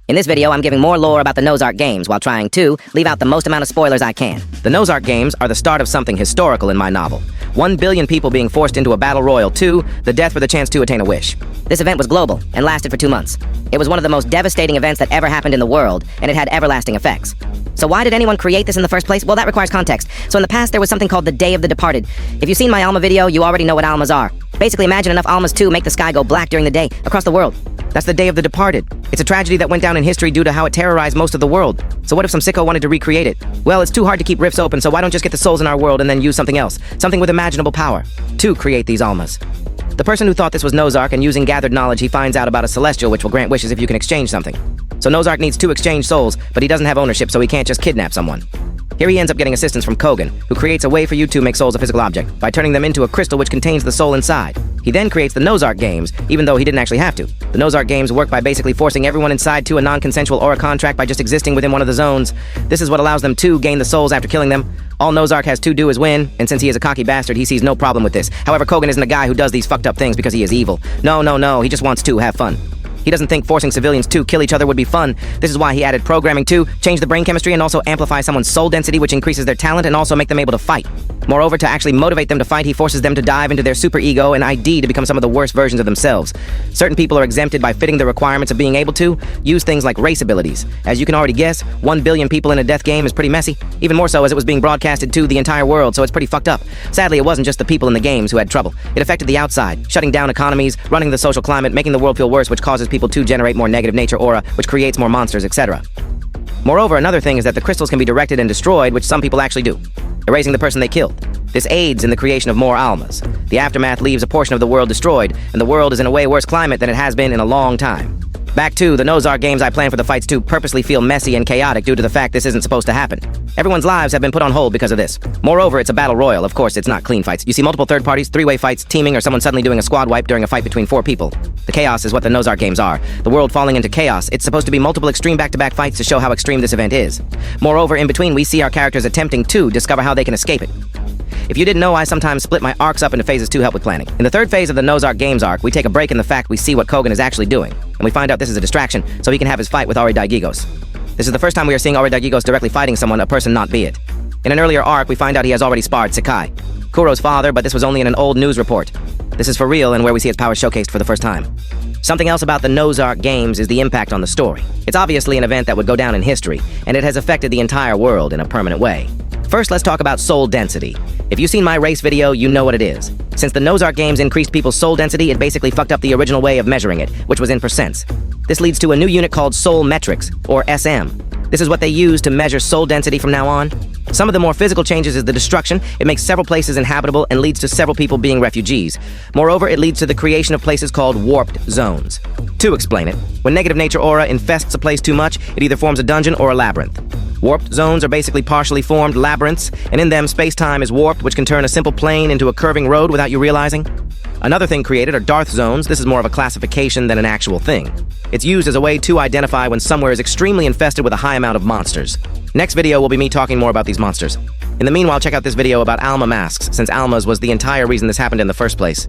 In this video, I'm giving more lore about the Nozark games while trying to leave out the most amount of spoilers I can. The Nozark games are the start of something historical in my novel. 1 billion people being forced into a battle royal. 2, the death for the chance to attain a wish. This event was global and lasted for 2 months. It was one of the most devastating events that ever happened in the world, and it had everlasting effects. So why did anyone create this in the first place? Well, that requires context. So in the past, there was something called the Day of the Departed. If you've seen my Alma video, you already know what Almas are. Basically, imagine enough Almas to make the sky go black during the day, across the world. That's the Day of the Departed. It's a tragedy that went down in history due to how it terrorized most of the world. So what if some sicko wanted to recreate it? Well, it's too hard to keep rifts open, so why don't just get the souls in our world and then use something else? Something with imaginable power. To create these Almas. The person who thought this was Nozark, and using gathered knowledge, he finds out about a celestial which will grant wishes if you can exchange something. So Nozark needs 2 exchange souls, but he doesn't have ownership, so he can't just kidnap someone. Here he ends up getting assistance from Kogan, who creates a way for you to make souls a physical object by turning them into a crystal which contains the soul inside. He then creates the Nozark games, even though he didn't actually have to. The Nozark games work by basically forcing everyone inside to a non-consensual aura contract by just existing within one of the zones. This is what allows them to gain the souls after killing them. All Nozark has to do is win, and since he is a cocky bastard, he sees no problem with this. However, Kogan isn't a guy who does these fucked up things because he is evil. No, he just wants to have fun. He doesn't think forcing civilians to kill each other would be fun. This is why he added programming to change the brain chemistry and also amplify someone's soul density, which increases their talent and also make them able to fight. Moreover, to actually motivate them to fight, he forces them to dive into their super ego and ID to become some of the worst versions of themselves. Certain people are exempted by fitting the requirements of being able to use things like race abilities. As you can already guess, 1 billion people in a death game is pretty messy. Even more so as it was being broadcasted to the entire world, so it's pretty fucked up. Sadly, it wasn't just the people in the games who had trouble. It affected the outside, shutting down economies, running the social climate, making the world feel worse, which causes people to generate more negative nature aura, which creates more monsters, etc. Moreover, another thing is that the crystals can be directed and destroyed, which some people actually do, erasing the person they killed. This aids in the creation of more Almas. The aftermath leaves a portion of the world destroyed, and the world is in a way worse climate than it has been in a long time. Back to the Nozark games, I plan for the fights to purposely feel messy and chaotic due to the fact this isn't supposed to happen. Everyone's lives have been put on hold because of this. Moreover, it's a battle royal. Of course, it's not clean fights. You see multiple third parties, 3-way fights, teaming, or someone suddenly doing a squad wipe during a fight between 4 people. The chaos is what the Nozark games are. The world falling into chaos. It's supposed to be multiple extreme back-to-back fights to show how extreme this event is. Moreover, in between, we see our characters attempting to discover how they can escape it. If you didn't know, I sometimes split my arcs up into phases to help with planning. In the 3rd phase of the Nozark games arc, we take a break in the fact we see what Kogan is actually doing, and we find out this is a distraction, so he can have his fight with Ori Daigigos. This is the first time we are seeing Ori Daigigos directly fighting someone, a person not be it. In an earlier arc, we find out he has already sparred Sakai, Kuro's father, but this was only in an old news report. This is for real and where we see his powers showcased for the first time. Something else about the Nozark games is the impact on the story. It's obviously an event that would go down in history, and it has affected the entire world in a permanent way. First, let's talk about soul density. If you've seen my race video, you know what it is. Since the Nozark games increased people's soul density, it basically fucked up the original way of measuring it, which was in percents. This leads to a new unit called soul metrics, or SM. This is what they use to measure soul density from now on. Some of the more physical changes is the destruction. It makes several places inhabitable and leads to several people being refugees. Moreover, it leads to the creation of places called warped zones. To explain it, when negative nature aura infests a place too much, it either forms a dungeon or a labyrinth. Warped zones are basically partially formed labyrinths, and in them, space-time is warped, which can turn a simple plane into a curving road without you realizing. Another thing created are Darth zones. This is more of a classification than an actual thing. It's used as a way to identify when somewhere is extremely infested with a high amount of monsters. Next video will be me talking more about these monsters. In the meanwhile, check out this video about Alma masks, since Alma's was the entire reason this happened in the first place.